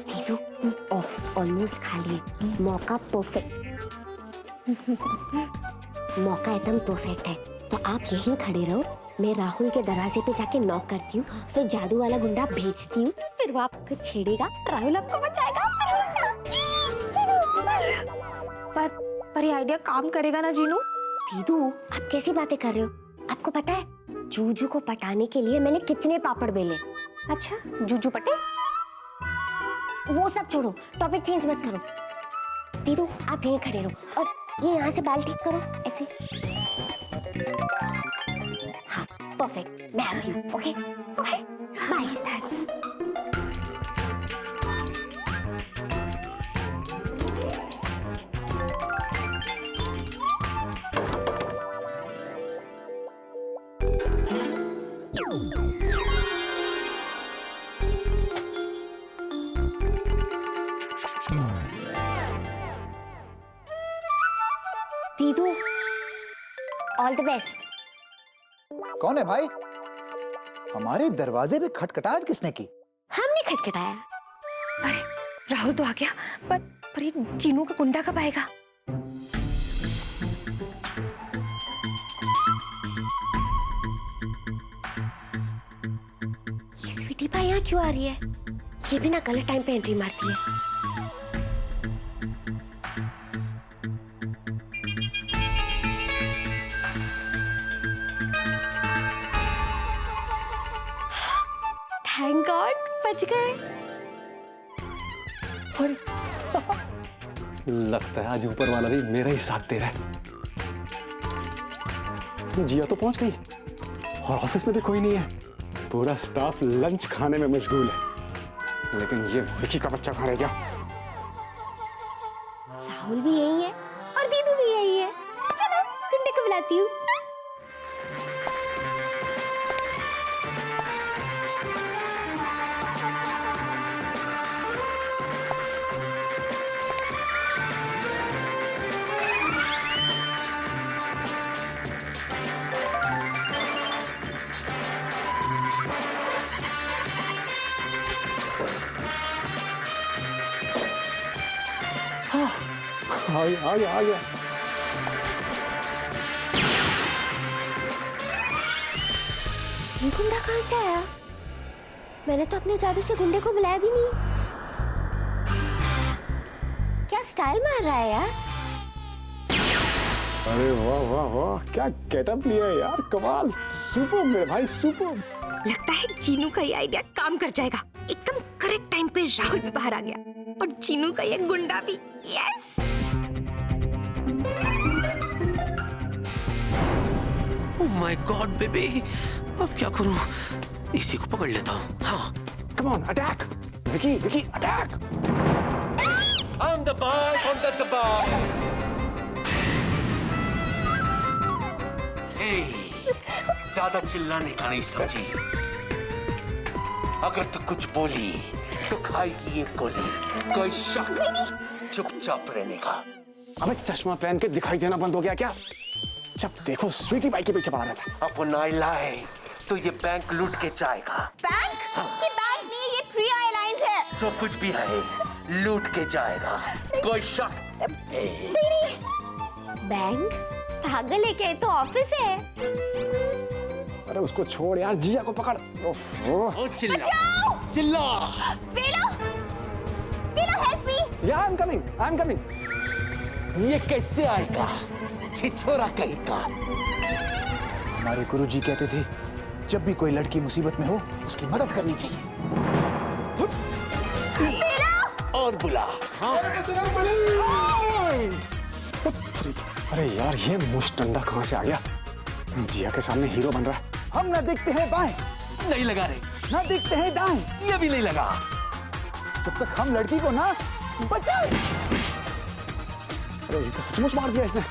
दीदू office almost खाली है, मौका परफेक्ट। मौका एकदम परफेक्ट है, तो आप यहीं खड़े रहो, मैं राहुल के दरवाजे पे जाके नॉक करती हूँ, फिर जादू वाला गुंडा भेजती हूँ, फिर वो आपको छेड़ेगा, राहुल आपको बचाएगा। पर ये आइडिया काम करेगा ना जीनू? दीदू आप कैसी बातें कर रहे हो? आपको पता है जूजू को पटाने के लिए मैंने कितने पापड़ बेले? अच्छा, जूजू पटे? वो सब छोड़ो, टॉपिक चेंज मत करो। दीदू आप यहीं खड़े रहो और ये यहाँ से बाल ठीक करो ऐसे। हाँ परफेक्ट, मैं आती हूँ। Okay okay bye, thanks. दीदू ऑल द बेस्ट। कौन है भाई? हमारे दरवाजे पे खटखटाहट किसने की? हमने खटखटाया। अरे राहुल तो आ गया, पर ये जीनू का गुंडा कब आएगा? ये स्वीटी पाई यहाँ क्यों आ रही है? ये भी ना गलत टाइम पे एंट्री मारती है। थैंक गॉड बच गए। लगता है आज ऊपर वाला भी मेरा ही साथ दे रहा है। जिया तो पहुंच गई और ऑफिस में भी कोई नहीं है, पूरा स्टाफ लंच खाने में मशगूल है, लेकिन ये विकी का बच्चा कहाँ रह गया? राहुल भी यही है और दीदू भी यही है। चलो गुंडे को बुलाती हूँ। आ गया। ये गुंडा कहाँ से आया? मैंने तो अपने जादू से गुंडे को बुलाया भी नहीं। क्या स्टाइल मार रहा है यार? अरे वाह वाह वाह, क्या गेटअप लिया है यार, कमाल, सुपर मेरे भाई, सुपर। लगता है जीनू का ये आइडिया काम कर जाएगा। एकदम करेक्ट टाइम पे राहुल भी बाहर आ गया और जीनू का ये गुंडा भी। Yes. Oh my God baby, अब क्या करूं? इसी को पकड़ लेता हूं। हाँ, come on, attack Vicky, attack. I'm the boy from the boy. Hey, ज्यादा चिल्लाने का नहीं समझी। अगर तू कुछ बोली तो खाएगी ये गोली। कोई शक, चुपचाप रहने का। अबे चश्मा पहन के दिखाई देना बंद हो गया क्या? जब देखो स्वीटी बाई के पीछे पड़ा रहता है। अपन आए तो ये बैंक लूट के जाएगा। बैंक? ये बैंक नहीं, ये फ्री एयरलाइंस है। जो कुछ भी है लूट के जाएगा, कोई शक। बैंक? पागल है क्या? ये तो ऑफिस है। अरे उसको छोड़ यार, जिया को पकड़। ओ चिल्ला। वेलो हेल्प मी। या आई एम कमिंग। ये कैसे आएगा? छिछोरा कहीं का। हमारे गुरुजी कहते थे जब भी कोई लड़की मुसीबत में हो उसकी मदद करनी चाहिए। और बुला। हाँ? अरे यार ये मुश्तंडा कहाँ से आ गया? जिया के सामने हीरो बन रहा है। हम ना देखते हैं बाएं, नहीं लगा रे। ना देखते हैं दाएं, ये भी नहीं लगा। जब तक हम लड़की को ना बचाए। अरे ये तो सचमुच मार दिया इसने।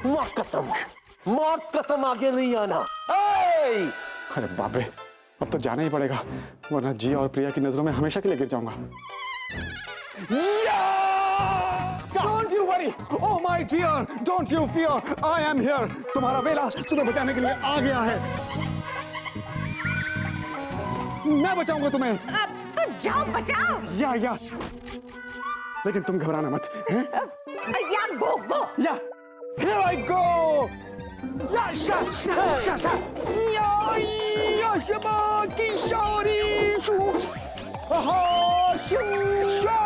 माँ कसम आगे नहीं आना। अरे बाप रे, अब तो जाना ही पड़ेगा, वरना जिया और प्रिया की नजरों में हमेशा के लिए गिर जाऊंगा। Don't you worry, oh my dear, don't you fear, I am here. तुम्हारा वेला तुम्हें बचाने के लिए आ गया है। मैं बचाऊंगा तुम्हें। अब तो जाओ बचाओ। या लेकिन तुम घबराना मत, हैं? या गो। या here I go। या शा या शबा की शौरी शू हा शू शा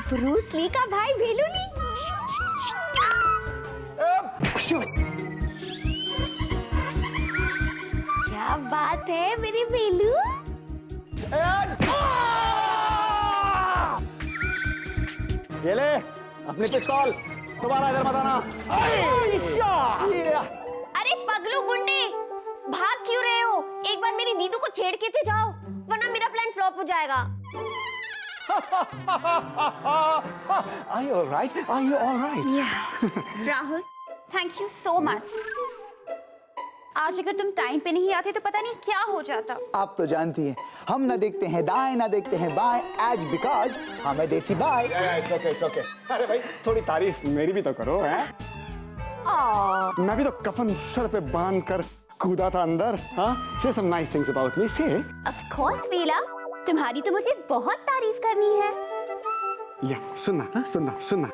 ब्रूस ली का भाई भेलू ली। क्या बात है मेरे भेलू। ये ले अपनी पिस्तौल, दोबारा इधर मत आना। अरे पगलू गुंडे, भाग क्यों रहे हो? एक बार मेरी दीदू को छेड़ के तो जाओ, वरना मेरा प्लान फ्लॉप हो जाएगा। Are you all right? Are you all right? Rahul, thank you so much. आज अगर तुम टाइम पे नहीं आते तो पता नहीं क्या हो जाता। आप तो जानती हैं, हम ना देखते हैं दाएं ना देखते हैं बाएं, एज बिकॉज हमें देसी बाय। It's okay। अरे भाई थोड़ी तारीफ मेरी भी तो करो, हैं? मैं भी तो कफन सर पे बांध कर कूदा था अंदर। हाँ, say some nice things about me, say। Of course वीला, तुम्हारी तो मुझे बहुत तारीफ करनी है। या सुनना, सुनना।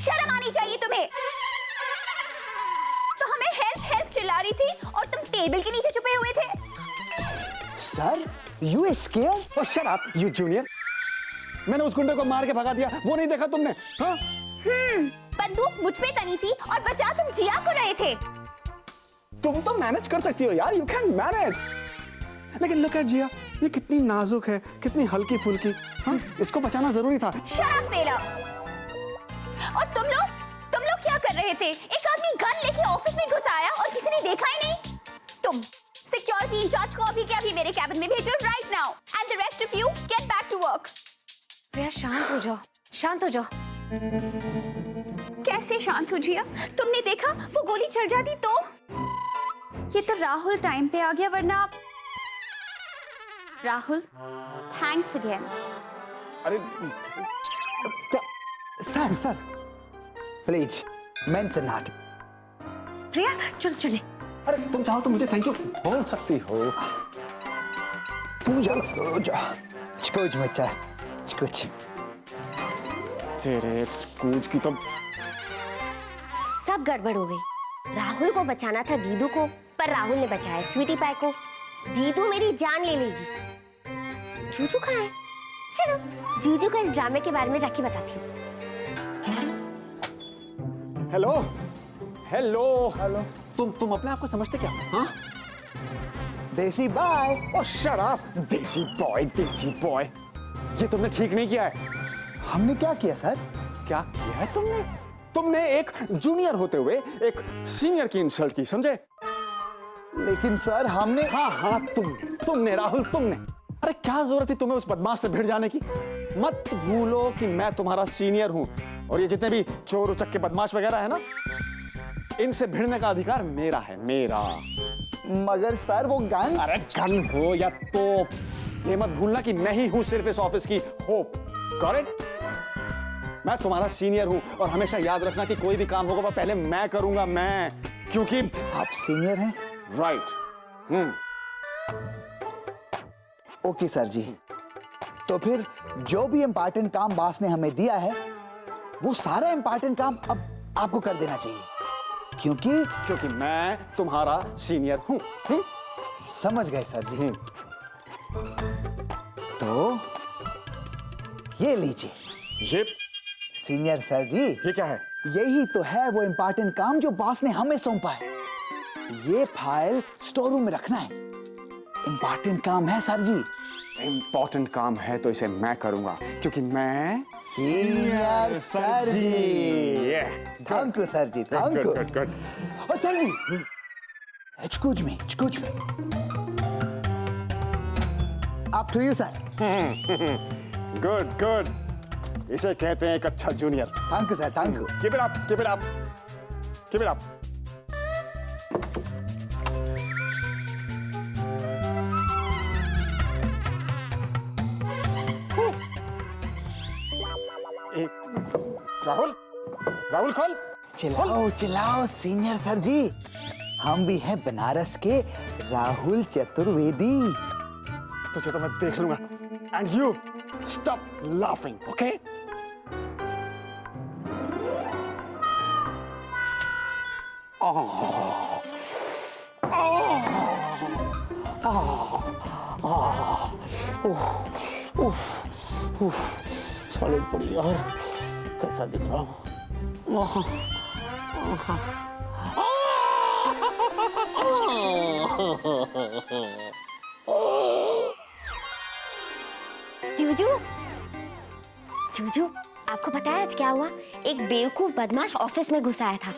शर्म आनी चाहिए तुम्हें। तो हमें हेल्प चिल्ला रही थी और तुम टेबल के नीचे छुपे हुए थे। Sir, you scared? Oh, shut up, you junior। मैंने उस गुंडे को मार के भगा दिया, वो नहीं देखा तुमने? हाँ? बंदूक मुझ पे तनी थी और बचा तुम जिया को रहे थे। तुम तो मैनेज कर सकती हो यार, you can manage। लेकिन look at जिया, ये कितनी नाजुक है, कितनी हल्की फुल्की। हाँ, इसको बचाना जरूरी था। Shut up वीला। और तुम लोग क्या कर रहे थे? एक आदमी गन लेके ऑफिस में घुस आया और किसी ने देखा ही नहीं। तुम सिक्योरिटी इंचार्ज को अभी के अभी मेरे कैबिन में भेजो right now, and the rest of you get back to work. Priya शांत हो जाओ। कैसे शांत हो जिया? तुमने देखा वो गोली चल जाती तो? ये तो राहुल टाइम पे आ गया, वरना राहुल थैंक्स अगेन। अरे सर, प्लीज मेंशन नॉट। प्रिया चले। अरे तुम चाहो तो मुझे थैंक यू बोल सकती हो। तू जा स्कूज मचा स्कूज। तेरे कूच की तो सब गड़बड़ हो गई। राहुल को बचाना था दीदू को, पर राहुल ने बचाया स्वीटी पाई को। दीदू मेरी जान ले लेगी। जूजू कहाँ है? चलो जूजू को इस ड्रामे के बारे में जाके बताती हूँ। हेलो। तुम अपने आप को समझते क्या? हाँ? देसी बाय। ओह शट अप, देसी बॉय। ये तुमने ठीक नहीं किया है। हमने क्या किया सर? क्या किया है तुमने एक जूनियर होते हुए एक सीनियर की इंसल्ट की, समझे? लेकिन सर हमने। हाँ तुमने राहुल तुमने। अरे क्या जरूरत थी तुम्हें उस बदमाश से भिड़ जाने की? मत भूलो कि मैं तुम्हारा सीनियर हूं, और ये जितने भी चोर उचक्के बदमाश वगैरह है ना, इनसे भिड़ने का अधिकार मेरा है, मेरा। मगर सर वो गन। अरे गन हो या तोप, ये मत भूलना कि मैं ही हूं सिर्फ इस ऑफिस की होप। Got it? मैं तुम्हारा सीनियर हूं, और हमेशा याद रखना कि कोई भी काम होगा वो पहले मैं करूंगा, क्योंकि आप सीनियर हैं। राइट। ओके सर जी, तो फिर जो भी इम्पोर्टेंट काम बॉस ने हमें दिया है, वो सारा इम्पोर्टेंट काम अब आपको कर देना चाहिए, क्योंकि मैं तुम्हारा सीनियर हूं। समझ गए सर जी। तो ये लीजिए। ये सीनियर सर जी, ये क्या है? यही तो है वो इम्पोर्टेंट काम जो बॉस ने हमें सौंपा है। ये फाइल स्टोर रूम में रखना है। इम्पोर्टेंट काम है सर जी। इम्पोर्टेंट काम है तो इसे मैं करूंगा, क्योंकि मैं senior sir ji. Thank you sir ji, thank you. Good. और sir ji, excuse me. After you sir. Good. इसे कहते हैं एक अच्छा junior. Thank you sir, thank you. Keep it up. Rahul खोल। चिल्लाओ चिल्लाओ सीनियर सर जी, हम भी हैं बनारस के राहुल चतुर्वेदी। तुझे तो मैं देख लूंगा। And you stop laughing, okay? Solid पड़ी यार, कैसा दिख रहा हूँ? जूजू, जूजू, आपको पता है आज क्या हुआ? एक बेवकूफ बदमाश ऑफिस में घुस आया था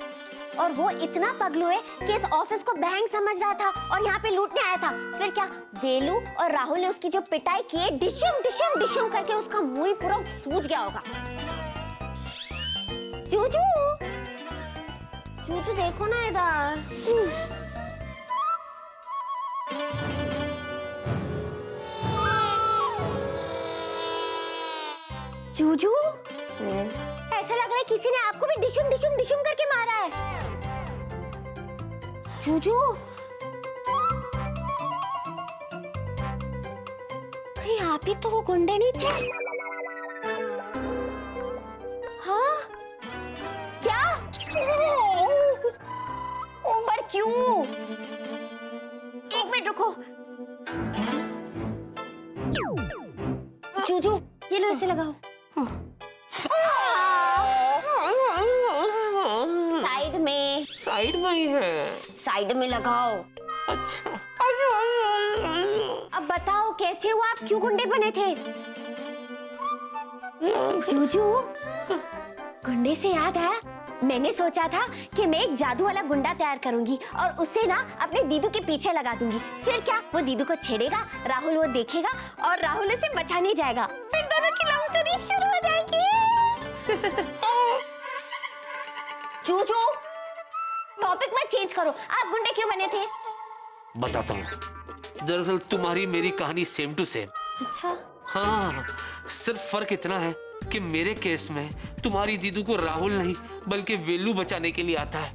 और वो इतना पगलू है कि इस ऑफिस को बैंक समझ रहा था और यहाँ पे लूटने आया था। फिर क्या, वेलू और राहुल ने उसकी जो पिटाई की है, डिशम डिशम डिशम करके उसका मुंह ही पूरा सूज गया होगा। जूजू, जूजू देखो ना इधर। जूजू, ऐसा लग रहा है किसी ने आपको भी डिशुम डिशुम डिशुम करके मारा है। जूजू, कहीं आप ही तो वो गुंडे नहीं थे? हाँ? क्या? पर क्यों? एक मिनट रुको। जूजू, ये लो, इसे लगाओ। साइड में ही है। साइड में लगाओ। अच्छा। अब बताओ कैसे हुआ, आप क्यों गुंडे बने थे? जूजू, गुंडे से याद आया, मैंने सोचा था कि मैं एक जादू वाला गुंडा तैयार करूंगी और उसे ना अपने दीदू के पीछे लगा दूंगी। फिर क्या, वो दीदू को छेड़ेगा, राहुल वो देखेगा और राहुल उसे बचाने जाएगा। फिर दोनों की लव स्टोरी शुरू हो जाएगी। जूजू, टॉपिक मत चेंज करो, आप गुंडे क्यों बने थे? बताता हूँ। दरअसल तुम्हारी मेरी कहानी सेम टू सेम। अच्छा। हाँ, सिर्फ फर्क इतना है कि मेरे केस में तुम्हारी दीदू को राहुल नहीं बल्कि वेलू बचाने के लिए आता है।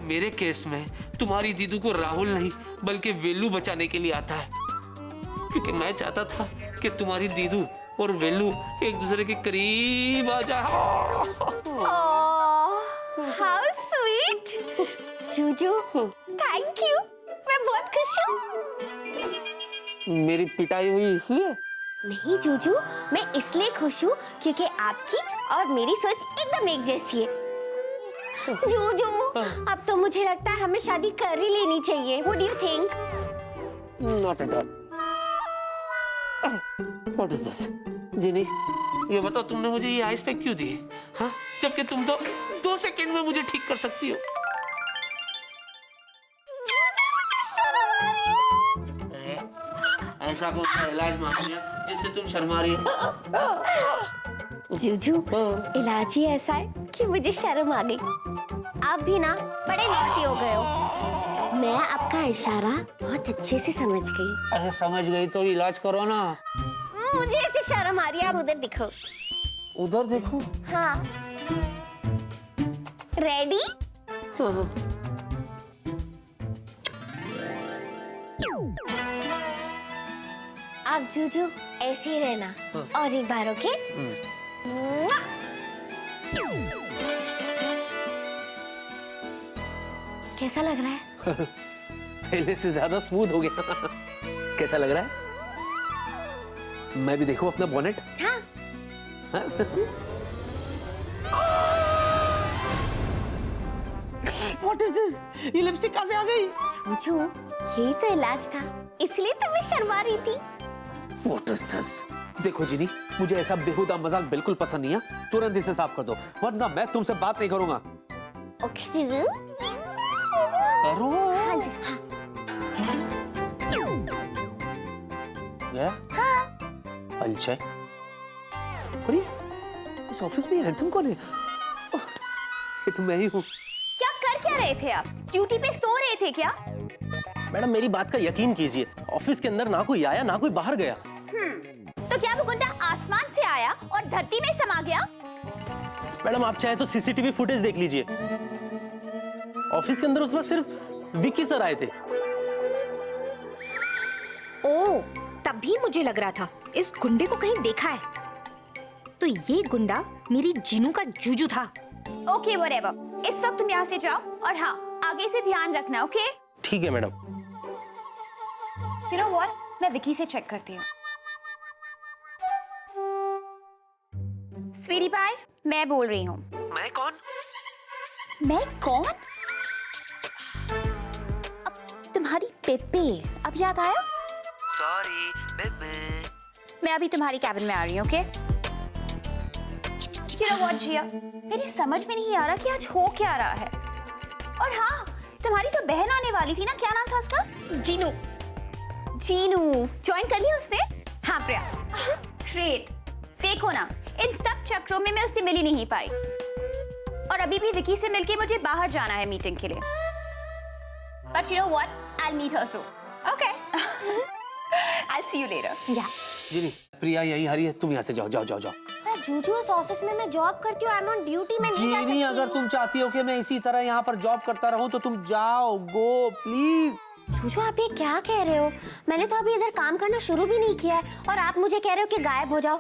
मेरे केस में तुम्हारी दीदू को राहुल नहीं बल्कि वेलू बचाने के लिए आता है, क्योंकि मैं चाहता था कि तुम्हारी दीदू और वेलू एक दूसरे के करीब आ जाए। How sweet. Juju, thank you, मैं बहुत खुश हूँ। मेरी पिटाई हुई इसलिए? नहीं जूजू, मैं इसलिए खुश हूँ क्योंकि आपकी और मेरी सोच एकदम एक जैसी है। जूजू, अब तो मुझे लगता है हमें शादी कर ही लेनी चाहिए। What do you think? Not at all. What is this? जिनी, ये बताओ तुमने मुझे ये आइस पैक क्यों दिए? हाँ, जबकि तुम तो 2 सेकंड में मुझे ठीक कर सकती हो। ऐसा कौन सा इलाज मांग लिया जिससे तुम शर्मा रही हो? जूजू, इलाज ही ऐसा है कि मुझे शर्म आ गई। आप भी ना बड़े नॉटी हो गए हो। मैं आपका इशारा बहुत अच्छे से समझ गई। अरे समझ गई तो इलाज करो ना। मुझे ऐसे शर्म आ रही है, आप उधर दिखो। उधर देखो। हाँ। रेडी? आप जूजू ऐसे ही रहना। और एक बार, ओके? कैसा लग रहा है? पहले से ज्यादा स्मूथ हो गया। कैसा लग रहा है? मैं भी देखूं अपना बॉनेट? हाँ। What is this? ये लिपस्टिक कहाँ से आ गई? जूजू, यही तो इलाज था, इसलिए तो मैं शर्मा रही थी। What is this? देखो जिनी, मुझे ऐसा बेहुदा मजाक बिल्कुल पसंद नहीं है। तुरंत इसे साफ कर दो, वरना मैं तुमसे बात नहीं करूंगा। ओके जीजू। करो। हाँ जी, हाँ। हाँ। अलचे। अरे, इस ऑफिस में हैंडसम कौन है? ये तो मैं ही हूँ। क्या कर क्या रहे थे आप? ड्यूटी पे सो रहे थे क्या? मैडम मेरी बात का यकीन कीजिए, ऑफिस के अंदर ना कोई आया ना कोई बाहर गया। तो क्या वो गुंडा आसमान से आया और धरती में समा गया? मैडम आप चाहे तो सीसीटीवी फुटेज देख लीजिए। ऑफिस के अंदर उस वक्त सिर्फ विक्की सर आए थे। ओ, तभी मुझे लग रहा था इस गुंडे को कहीं देखा है। तो ये गुंडा मेरी जीनू का जूजू था। ओके व्हाटएवर, इस वक्त तुम यहाँ से जाओ और हाँ आगे से ध्यान रखना। ओके ठीक है मैडम। यू नो व्हाट, मैं विकी से चेक करती हूँ। स्वीटी पाई, मैं बोल रही हूँ। मैं कौन? मैं कौन? अब तुम्हारी पेपे अब याद आया? Sorry baby. मैं अभी तुम्हारी कैबिन में आ रही हूँ। ओके यू नो व्हाट जिया, मेरी समझ में नहीं आ रहा कि आज हो क्या रहा है। और हाँ, तुम्हारी तो बहन आने वाली थी ना, क्या नाम था उसका? जीनू। जीनू ज्वाइन कर लिया उसने? हाँ प्रिया। ग्रेट। देखो ना, इन सब चक्रों में मैं उससे मिल ही नहीं पाई और अभी भी विकी से मिलके मुझे बाहर जाना है मीटिंग के लिए। But you know what, I meet her soon. Okay I see you later. या जीनी, प्रिया यहीं हरी है, तुम यहाँ से जाओ जाओ जाओ जाओ। जूजू, इस ऑफिस में मैं जॉब करती हूँ, आई एम ऑन ड्यूटी, मैं नहीं जा सकती। जीनी, अगर तुम चाहती हो कि मैं इसी तरह यहाँ पर जॉब करता रहूं तो तुम जाओ, गो प्लीज। जूजू, आप ये क्या कह रहे हो? मैंने तो अभी इधर काम करना शुरू भी नहीं किया है और आप मुझे कह रहे हो कि गायब हो जाओ।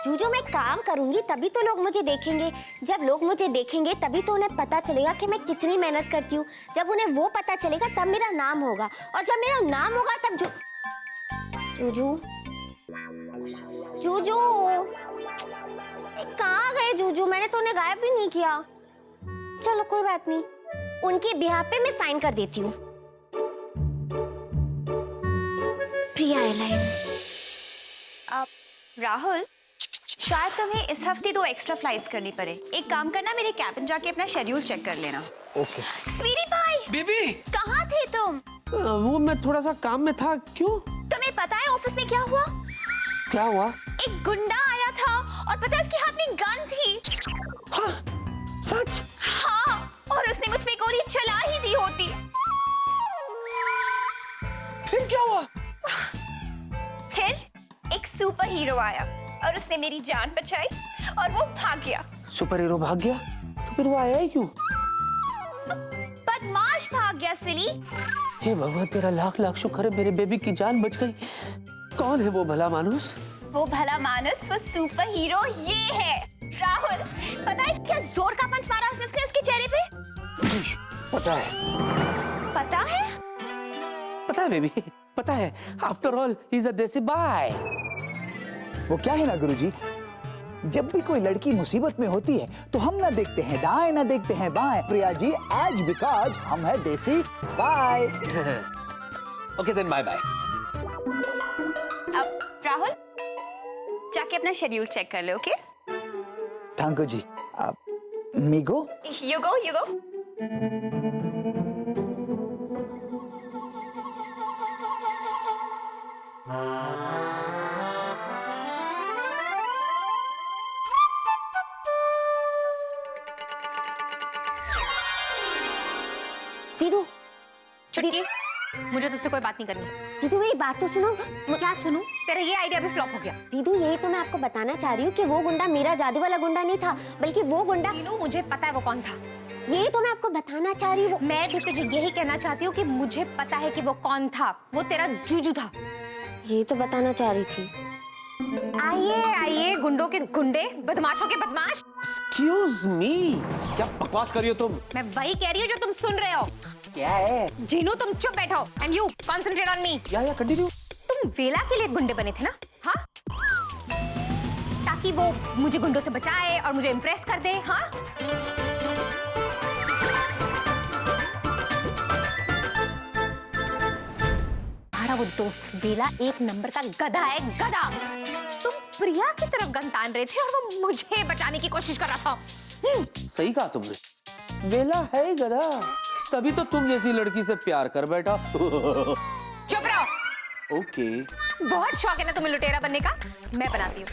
जूजू, मैं काम करूंगी तभी तो लोग मुझे देखेंगे। जब लोग मुझे देखेंगे तभी तो उन्हें पता चलेगा कि मैं कितनी मेहनत करती हूँ। जब उन्हें वो पता चलेगा तब मेरा नाम होगा, और जब मेरा नाम होगा तब जूजू जूजू कहाँ गए जूजू? मैंने तो उन्हें गायब भी नहीं किया। चलो कोई बात नहीं, उनके बिहाफ पे मैं साइन कर देती हूँ। प्रिया एयरलाइंस। राहुल, शायद तुम्हें इस हफ्ते 2 एक्स्ट्रा फ्लाइट्स करनी पड़े। एक काम करना, मेरे कैबिन जाके अपना शेड्यूल चेक कर लेना। ओके। स्वीटी पाई, बेबी, कहाँ थे तुम? वो मैं थोड़ा सा काम में था। क्यों? तुम्हें पता है ऑफिस में क्या हुआ? क्या हुआ? एक गुंडा आया था और पता है उसके हाथ में गन थी। हाँ, सच? हाँ, और उसने मुझ पे गोली चला ही दी होती। फिर क्या हुआ? फिर एक सुपर हीरो आया और उसने मेरी जान बचाई और वो भाग गया। सुपर हीरो भाग गया? तो फिर वो आया ही क्यों? बदमाश भाग गया सिली। हे भगवान, तेरा लाख लाख शुक्र है मेरे बेबी की जान बच गई। कौन है वो भला मानुस? वो भला मानुस, वो सुपर हीरो ये है। राहुल, पता है क्या जोर का पंच मारा उसने उसके चेहरे पे? जी, पता है। पता है? पता है बेबी, पता है। After all he is a देसी बॉय। वो क्या है ना गुरुजी, जब भी कोई लड़की मुसीबत में होती है तो हम ना देखते हैं दाएं ना देखते हैं बाएं। प्रिया जी, आज बिकॉज हम है देसी bye. Okay then, bye bye. अब राहुल, जाके अपना शेड्यूल चेक कर लो। Okay thank you ji. मीगो, यू गो यू गो। दीदू, चुटकी, मुझे तुझसे कोई बात नहीं करनी। दीदू मेरी बात तो सुनो। क्या सुनूं? तेरा ये आइडिया भी फ्लॉप हो गया। दीदू, यही तो मैं आपको बताना चाह रही हूँ कि वो गुंडा मेरा जादू वाला गुंडा नहीं था, बल्कि वो गुंडा, तीनों मुझे पता है वो कौन था। यही तो मैं आपको बताना चाह रही हूँ। मैं भी तुझे यही कहना चाहती हूँ कि मुझे पता है कि वो कौन था। वो तेरा जूजू था। यही तो बताना चाह रही थी। आइए आइए, गुंडों के गुंडे, बदमाशों के बदमाश। एक्सक्यूज मी, क्या बकवास कर रही हो तुम? मैं वही कह रही हूँ जो तुम सुन रहे हो। क्या है? जीनू, तुम चुप बैठो and you concentrate on me. या कंटिन्यू। तुम वेला के लिए गुंडे बने थे ना? हाँ, ताकि वो मुझे गुंडों से बचाए और मुझे इम्प्रेस कर दे। हाँ, हमारा वो दोस्त वेला एक नंबर का गधा है, गधा। तुम प्रिया की तरफ गन तान रहे थे और वो मुझे बचाने की कोशिश कर रहा था। सही कहा तुमने, वेला है गधा, तभी तो तुम जैसी लड़की से प्यार कर बैठा। चुप रहो। ओके। बहुत शौक है ना तुम्हें लुटेरा बनने का? मैं बनाती हूँ।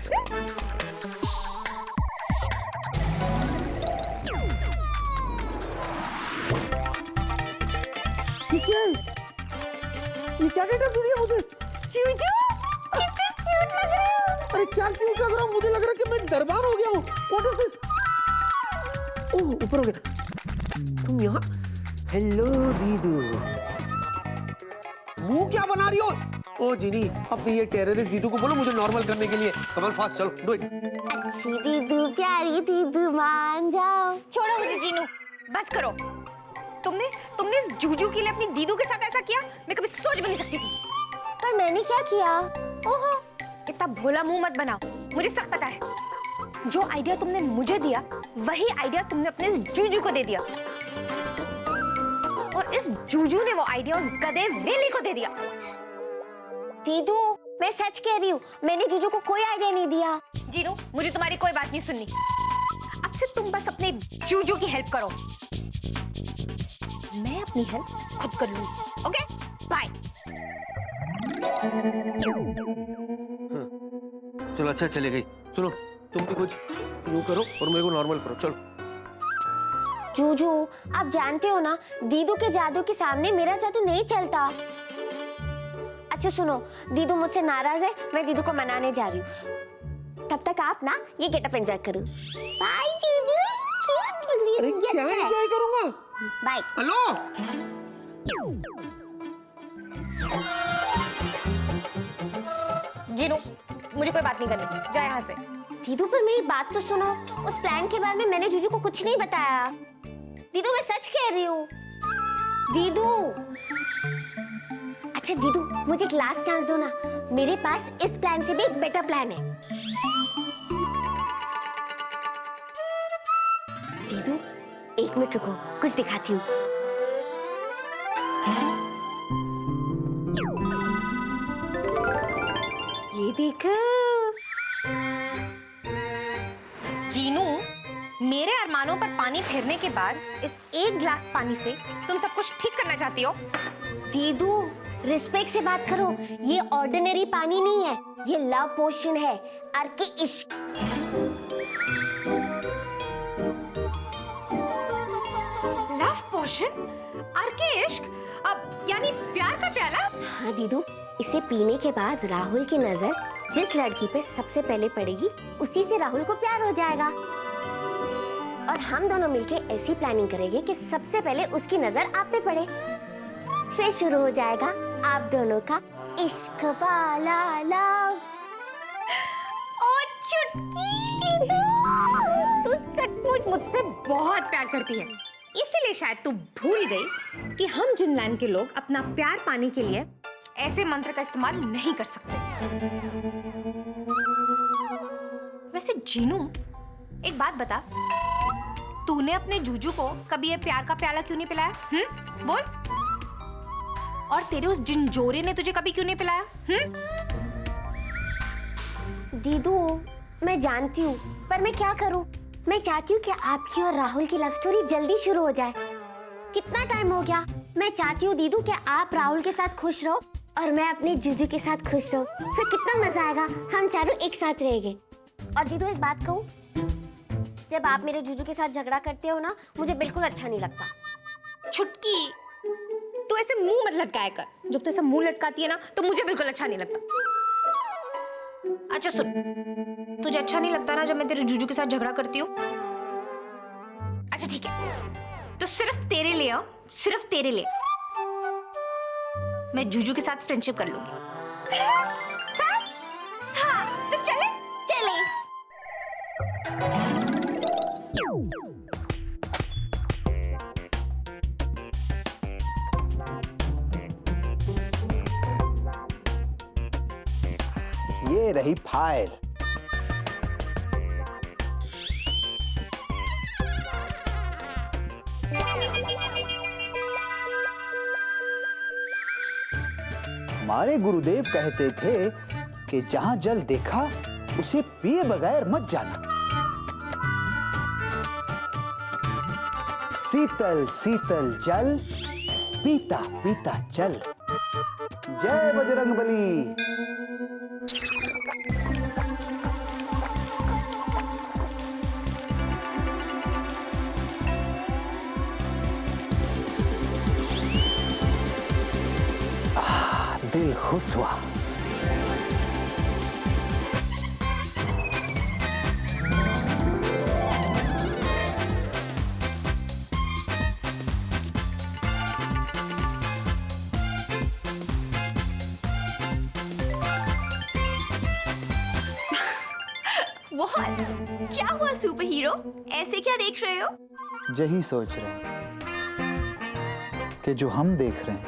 ये क्या डेटा दे दिया मुझे? चूचू, कितने क्यूट लग रहे हो। अरे क्या क्यूट लग रहा हूँ? मुझे लग रहा है कि मैं दरबार हो गया हूँ। What is this? ओह ऊपर हो गया। तुम यहाँ। हेलो दीदू। मुंह क्या बना रही हो? ओ जिनी, अपनी ये टेररिस्ट दीदू को बोलो मुझे नॉर्मल करने के लिए। कम ऑन फास्ट, चलो डू इट। अच्छी दीदू, प्यारी दीदू, मान जाओ। छोड़ो मुझे जीनू, बस करो। तुमने तुमने इस जूजू के लिए अपनी दीदू के साथ ऐसा किया, मैं कभी सोच भी नहीं सकती थी। पर मैंने क्या किया? ओहो, इतना भोला मुंह मत बनाओ, मुझे सब पता है। जो आइडिया तुमने मुझे दिया, वही आइडिया तुमने अपने इस जूजू को दे दिया। और इस जूजू ने वो आइडिया उस गधे वेली को दे दिया। दीदू, मैं सच कह रही हूँ, मैंने जूजू को कोई आइडिया नहीं दिया। जीनू, मुझे तुम्हारी कोई बात नहीं सुननी। अब से तुम बस अपने जूजू की हेल्प करो, मैं अपनी हेल्प खुद कर लूंगी। Okay, bye. चलो अच्छा चले गई। सुनो, तुम भी कुछ यूं करो और मेरे को नॉर्मल करो। चलो। जूजू, आप जानते हो ना, दीदू के जादू के सामने मेरा जादू नहीं चलता। अच्छा सुनो, दीदू मुझसे नाराज है, मैं दीदू को मनाने जा रही हूँ। तब तक आप ना ये गेटअप एंजॉय करो। बाय जीजू। अरे क्या एंजॉय करूंगा? बाय। हेलो। जीनू, मुझे कोई बात नहीं करनी, जा यहाँ से। दीदू, पर मेरी बात तो सुनो। उस प्लान के बारे में मैंने जूजू को कुछ नहीं बताया। दीदू, मैं सच कह रही हूँ। दीदू। अच्छा दीदू, मुझे एक लास्ट चांस दो ना। मेरे पास इस प्लान से भी एक बेटर प्लान है। दीदू, एक मिनट रुको, कुछ दिखाती हूँ। ये देखो। जीनू, मेरे अरमानों पर पानी फेरने के बाद इस एक गिलास पानी से तुम सब कुछ ठीक करना चाहती हो? दीदू, रिस्पेक्ट से बात करो। ये ऑर्डिनरी पानी नहीं है, ये लव पोशन है, अर्के इश्क। लव पोशन? अर्के इश्क? अब यानी प्यार का प्याला? हाँ दीदू, इसे पीने के बाद राहुल की नजर जिस लड़की पे सबसे पहले पड़ेगी, उसी से राहुल को प्यार हो जाएगा। और हम दोनों मिलके ऐसी प्लानिंग करेंगे कि सबसे पहले उसकी नजर आप पे पड़े, फिर शुरू हो जाएगा आप दोनों का इश्क वाला लव। ओ चुटकी, तू सचमुच मुझसे बहुत प्यार करती है, इसीलिए शायद तू भूल गई कि हम जिनलैंड के लोग अपना प्यार पाने के लिए ऐसे मंत्र का इस्तेमाल नहीं कर सकते। वैसे जीनू, एक बात बता, तूने अपने जूजू को कभी ये प्यार का प्याला क्यों नहीं पिलाया? बोल। और तेरे उस जिनजोरे ने तुझे कभी क्यों नहीं पिलाया? दीदू, मैं जानती हूँ, पर मैं क्या करूँ? मैं चाहती हूँ कि आपकी और राहुल की लव स्टोरी जल्दी शुरू हो जाए। कितना टाइम हो गया? मैं चाहती हूँ दीदू कि आप राहुल के साथ खुश रहो और मैं अपने जीजू के साथ खुश रहूं। फिर कितना मजा आएगा, हम चारों एक साथ रहेंगे। और दीदू, एक बात कहूँ, जब आप मेरे जीजू के साथ झगड़ा करते हो ना, मुझे बिल्कुल अच्छा नहीं लगता। छुटकी, तू ऐसे मुंह मत लटकाया कर। जब तू ऐसा मुंह लटकाती है ना, तो मुझे बिल्कुल अच्छा नहीं लगता। अच्छा सुन, तुझे अच्छा नहीं लगता ना जब मैं तेरे जूजू के साथ झगड़ा करती हूँ? अच्छा ठीक है, तो सिर्फ तेरे लिए, सिर्फ तेरे लिए मैं जूजू के साथ फ्रेंडशिप कर लूंगी। हाँ, तो चले चले। ये रही फाइल। हमारे गुरुदेव कहते थे कि जहां जल देखा उसे पिए बगैर मत जाना। शीतल शीतल जल पीता पीता चल। जय बजरंगबली। दिल खुश हुआ। What? क्या हुआ सुपर हीरो? ऐसे क्या देख रहे हो? यही सोच रहे हैं कि जो हम देख रहे हैं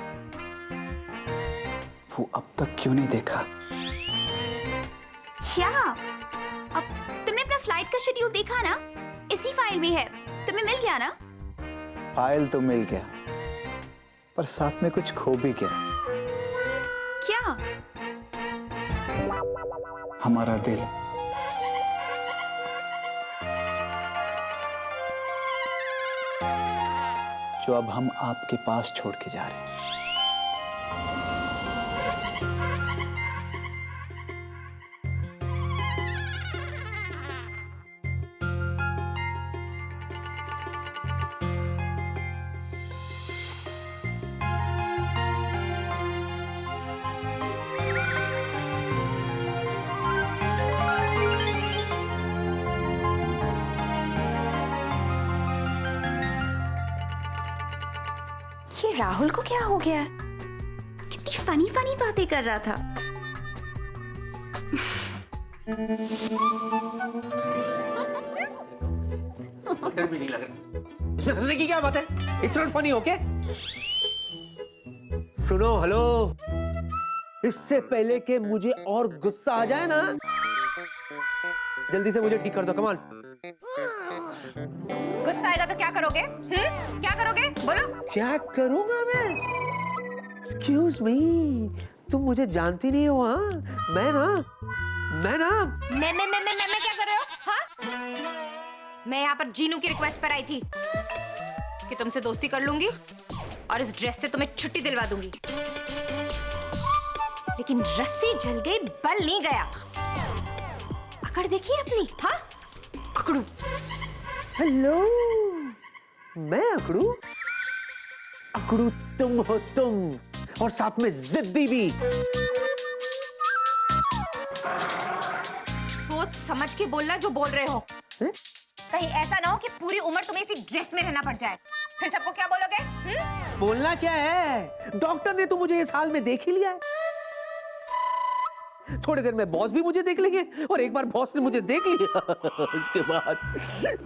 वो अब तक क्यों नहीं देखा। क्या? अब तुमने अपना फ्लाइट का शेड्यूल देखा ना? इसी फाइल में है। तुम्हें मिल गया ना? फाइल तो मिल गया, पर साथ में कुछ खो भी गया। क्या? हमारा दिल। जो अब हम आपके पास छोड़ के जा रहे हैं। ये राहुल को क्या हो गया? कितनी फनी फनी बातें कर रहा था। डर भी नहीं लग रहा। इसमें हंसने की क्या बात है? It's not funny, okay? सुनो, हेलो, इससे पहले कि मुझे और गुस्सा आ जाए ना, जल्दी से मुझे ठीक कर दो, कम ऑन। गुस्सा आएगा तो क्या करोगे? क्या करोगे? बोलो। क्या करूंगा मैं? एक्सक्यूज मी, तुम मुझे जानती नहीं हो। हाँ, मैं ना मैं क्या कर रहे हो? हाँ? मैं यहाँ पर जीनू की रिक्वेस्ट पर आई थी कि तुमसे दोस्ती कर लूंगी और इस ड्रेस से तुम्हें छुट्टी दिलवा दूंगी। लेकिन रस्सी जल गई, बल नहीं गया। अकड़ देखिए अपनी। हाँ, अकड़ू। हेलो, मैं अकड़ू? अकड़ू तुम हो तुम, और साथ में जिद्दी भी। सोच समझ के बोलना जो बोल रहे हो। कहीं ऐसा ना हो कि पूरी उम्र तुम्हें इसी ड्रेस में रहना पड़ जाए, फिर सबको क्या बोलोगे? बोलना क्या है? डॉक्टर ने तो मुझे इस हाल में देख ही लिया है। थोड़ी देर में बॉस भी मुझे देख लेंगे, और एक बार बॉस ने मुझे देख लिया उसके बाद।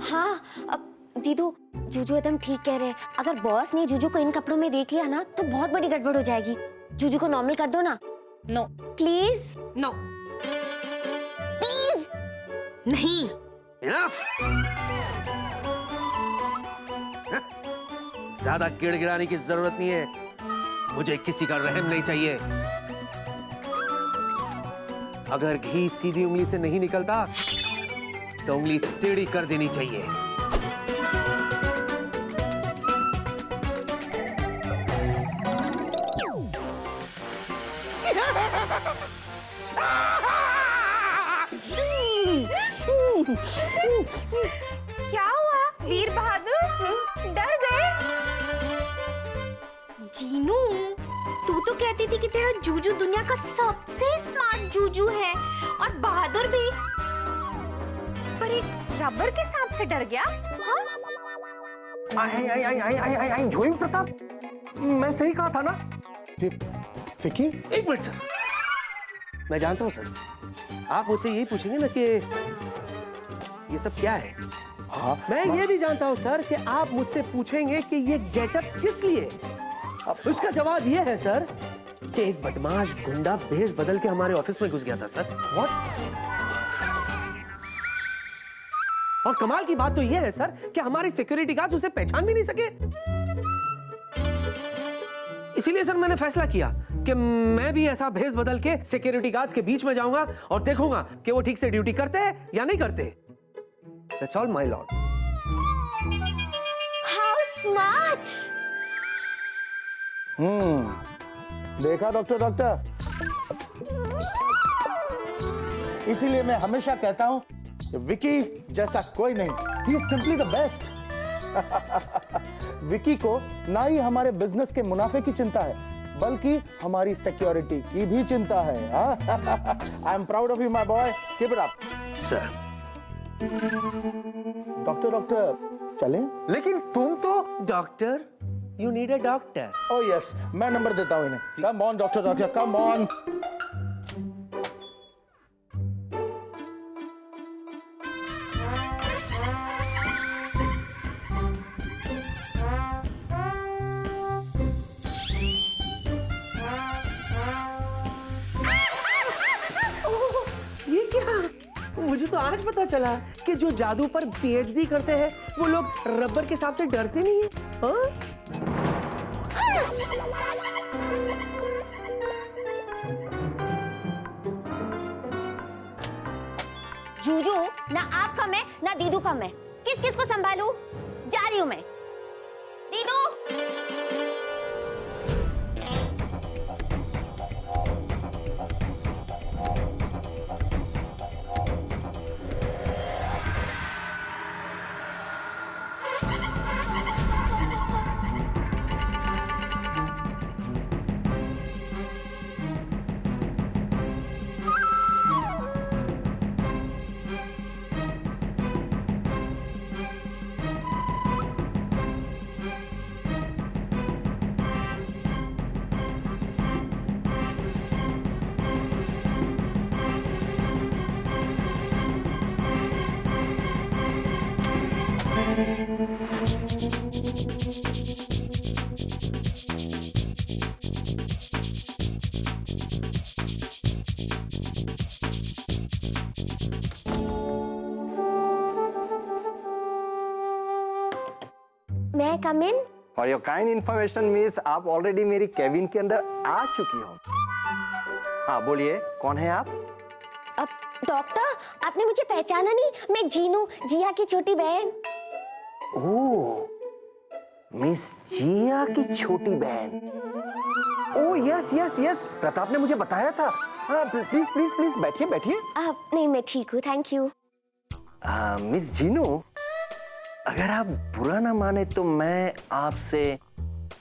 हाँ, अब दीदू, जूजू एकदम ठीक कह रहे हैं। अगर बॉस ने जूजू को इन कपड़ों में देख लिया ना तो बहुत बड़ी गड़बड़ हो जाएगी। जूजू को नॉर्मल कर दो ना। No please. नो प्लीज नहीं। Enough! ज्यादा गिड़गिड़ाने की जरूरत नहीं है। मुझे किसी का रहम नहीं चाहिए। अगर घी सीधी उंगली से नहीं निकलता तो उंगली टेढ़ी कर देनी चाहिए। क्या हुआ वीर बहादुर? डर गए? जीनू, तू तो कहती थी कि तेरा जूजू दुनिया का सबसे स्मार्ट जूजू है, और बहादुर भी, पर एक रबर के सांप से डर गया। हाँ? आई जोइंग प्रताप, मैं सही कहा था ना? विकी, एक मिनट सर, मैं जानता हूं सर, आप मुझसे यही पूछेंगे ना कि ये सब क्या है। हाँ, मैं ये भी जानता हूं सर कि आप मुझसे पूछेंगे कि ये गेटअप किस लिए। अब उसका जवाब ये है सर कि एक बदमाश गुंडा भेष बदल के हमारे ऑफिस में घुस गया था सर। व्हाट? और कमाल की बात तो ये है सर कि हमारे सिक्योरिटी गार्ड उसे पहचान भी नहीं सके। इसीलिए सर मैंने फैसला किया कि मैं भी ऐसा भेष बदल के सिक्योरिटी गार्ड्स के बीच में जाऊंगा और देखूंगा कि वो ठीक से ड्यूटी करते हैं या नहीं करते। That's all, my lord. How smart! देखा डॉक्टर, इसीलिए मैं हमेशा कहता हूं कि विकी जैसा कोई नहीं। He is simply the best. Vicky को ना ही हमारे बिजनेस के मुनाफे की चिंता है, बल्कि हमारी सिक्योरिटी की भी चिंता है। I am proud of you my boy, keep it up. Sir, doctor चलें? लेकिन तुम तो doctor, you need a doctor. Oh yes, मैं नंबर देता हूं इन्हें। Come on doctor, come on. मुझे तो आज पता चला कि जो जादू पर पीएचडी करते हैं वो लोग रबर के सांप से डरते नहीं है। हाँ? जूजू, ना आप कम है ना दीदू कम है। किस किस को संभालूं? जा रही हूं मैं। दीदू, मैं come in? For your kind information miss, आप ऑलरेडी मेरी केबिन के अंदर आ चुकी हो। हाँ बोलिए, कौन है आप? अब डॉक्टर, आपने मुझे पहचाना नहीं? मैं जीनू, जिया की छोटी बहन। ओह, मिस जिया की छोटी बहन। Oh yes yes yes, Pratap ने मुझे बताया था। हाँ प्लीज प्लीज प्लीज बैठिए बैठिए। नहीं, मैं ठीक हूँ, थैंक यू। मिस जीनू, अगर आप बुरा ना माने तो मैं आपसे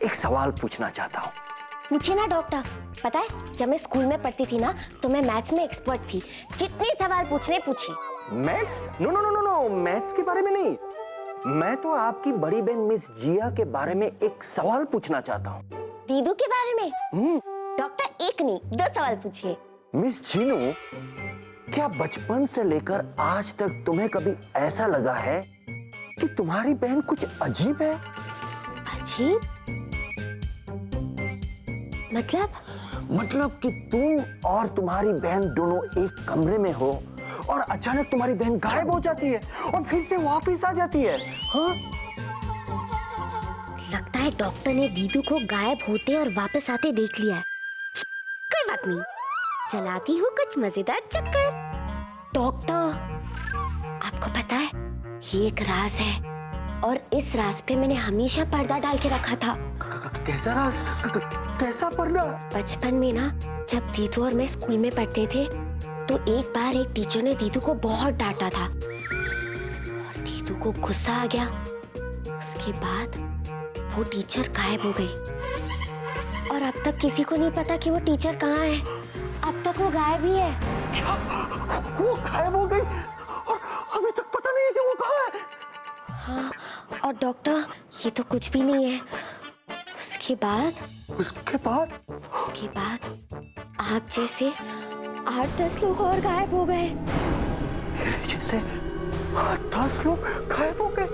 एक सवाल पूछना चाहता हूँ। पूछे ना डॉक्टर। पता है, जब मैं स्कूल में पढ़ती थी ना तो मैं मैथ्स में एक्सपर्ट थी। जितने सवाल पूछने पूछे। Maths? No no no no no, maths के बारे में नहीं। मैं तो आपकी बड़ी बहन मिस जिया के बारे में एक सवाल पूछना चाहता हूँ। दीदू के बारे में? डॉक्टर, एक नहीं 2 सवाल पूछिए। मिस जीनू, क्या बचपन से लेकर आज तक तुम्हें कभी ऐसा लगा है कि तुम्हारी बहन कुछ अजीब है? अजीब? मतलब कि तुम और तुम्हारी बहन दोनों एक कमरे में हो और अचानक तुम्हारी बहन गायब हो जाती है और फिर से वापस आ जाती है। हाँ? लगता है डॉक्टर ने दीदू को गायब होते और वापस आते देख लिया है। कोई बात नहीं, चलाती हूँ कुछ मजेदार चक्कर। डॉक्टर, आपको पता है ये एक राज है और इस राज पे मैंने हमेशा पर्दा डाल के रखा था। कैसा राज? कैसा पर्दा? बचपन में ना, जब दीदू और मैं स्कूल में पढ़ते थे तो एक बार एक टीचर ने दीदू को बहुत डांटा था और दीदू को गुस्सा आ गया। उसके बाद वो टीचर गायब हो गई और अब तक किसी को नहीं पता कि वो टीचर कहाँ है। अब तक वो गायब ही है। क्या? वो गायब हो गई और अभी तक पता नहीं है कि वो कहाँ है? हाँ, और डॉक्टर, ये तो कुछ भी नहीं है। उसके बाद आप जैसे 8-10 लोग और गायब हो गए। जैसे 8-10 लोग गायब हो गए?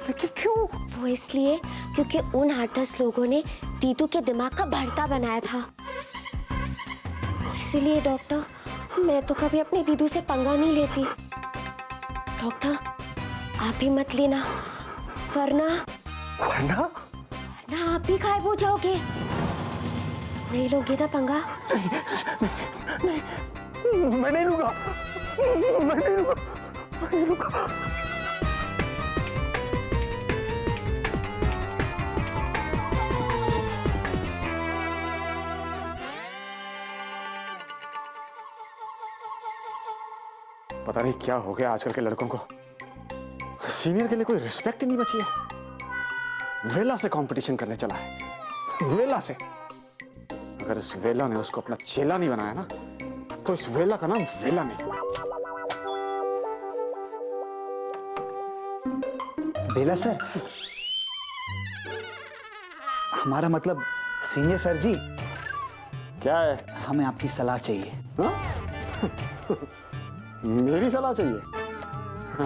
लेकिन क्यों? वो इसलिए क्योंकि उन 8-10 लोगों ने दीदू के दिमाग का भरता बनाया था। इसीलिए डॉक्टर, मैं तो कभी अपने दीदू से पंगा नहीं लेती। डॉक्टर, आप भी मत लेना, वरना आप भी गायब हो जाओगे। नहीं लोगे ना पंगा? नहीं, मैं नहीं लूंगा। पता नहीं क्या हो गया आजकल के लड़कों को, सीनियर के लिए कोई रिस्पेक्ट ही नहीं बची है। वेला से कंपटीशन करने चला है, वेला से। अगर इस वेला ने उसको अपना चेला नहीं बनाया ना, तो इस वेला का नाम वेला नहीं। बेला सर, हमारा मतलब सीनियर सर जी, क्या है? हमें आपकी सलाह चाहिए। हाँ? मेरी सलाह चाहिए?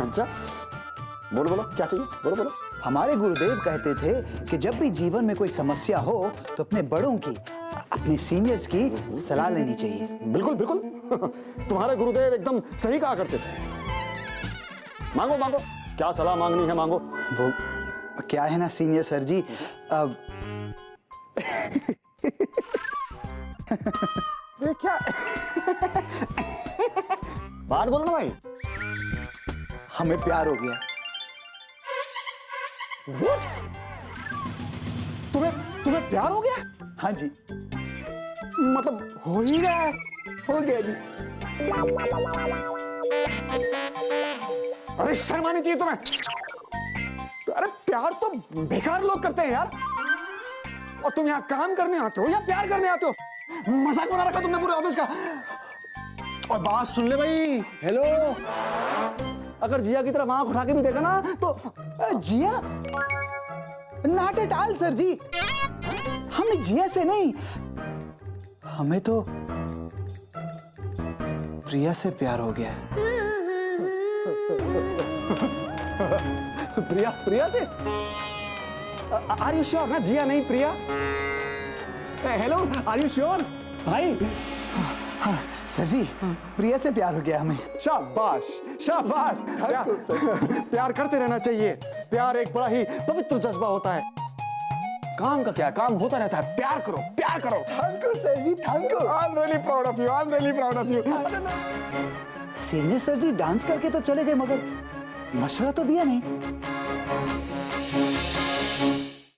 अच्छा, बोलो बोलो, क्या चाहिए? बोलो बोलो। हमारे गुरुदेव कहते थे कि जब भी जीवन में कोई समस्या हो तो अपने बड़ों की, अपने सीनियर्स की सलाह लेनी चाहिए। बिल्कुल बिल्कुल तुम्हारे गुरुदेव एकदम सही कहा करते थे। मांगो मांगो, क्या सलाह मांगनी है मांगो। वो क्या है ना सीनियर सर जी, अब ये क्या बात बोलो ना भाई। हमें प्यार हो गया। What? तुम्हें प्यार हो गया? हाँ जी, मतलब हो ही रहा है। हो गया जी। अरे शर्म आनी चाहिए तुम्हें। अरे प्यार तो बेकार लोग करते हैं यार, और तुम यहाँ काम करने आते हो या प्यार करने आते हो? मजाक बना रखा तुमने पूरे ऑफिस का। और बात सुन ले भाई, हेलो, अगर जिया की तरफ आंख उठा के भी देखा ना तो जिया? नॉट एट ऑल सर जी, हमें जिया से नहीं, हमें तो प्रिया से प्यार हो गया है। प्रिया से? आर यू श्योर ना? जिया नहीं प्रिया? हेलो, आर यू श्योर भाई? हाँ सर जी, प्रिया से प्यार हो गया हमें। शाबाश शाबाश। प्यार करते रहना चाहिए। प्यार एक बड़ा ही पवित्र जज्बा होता है। काम का क्या, काम होता रहता है। प्यार करो, प्यार करो। Thank you sir ji, thank you. I am really proud of you, I am really proud of you. Senior sir ji dance करके तो चले गए, मगर मशवरा तो दिया नहीं।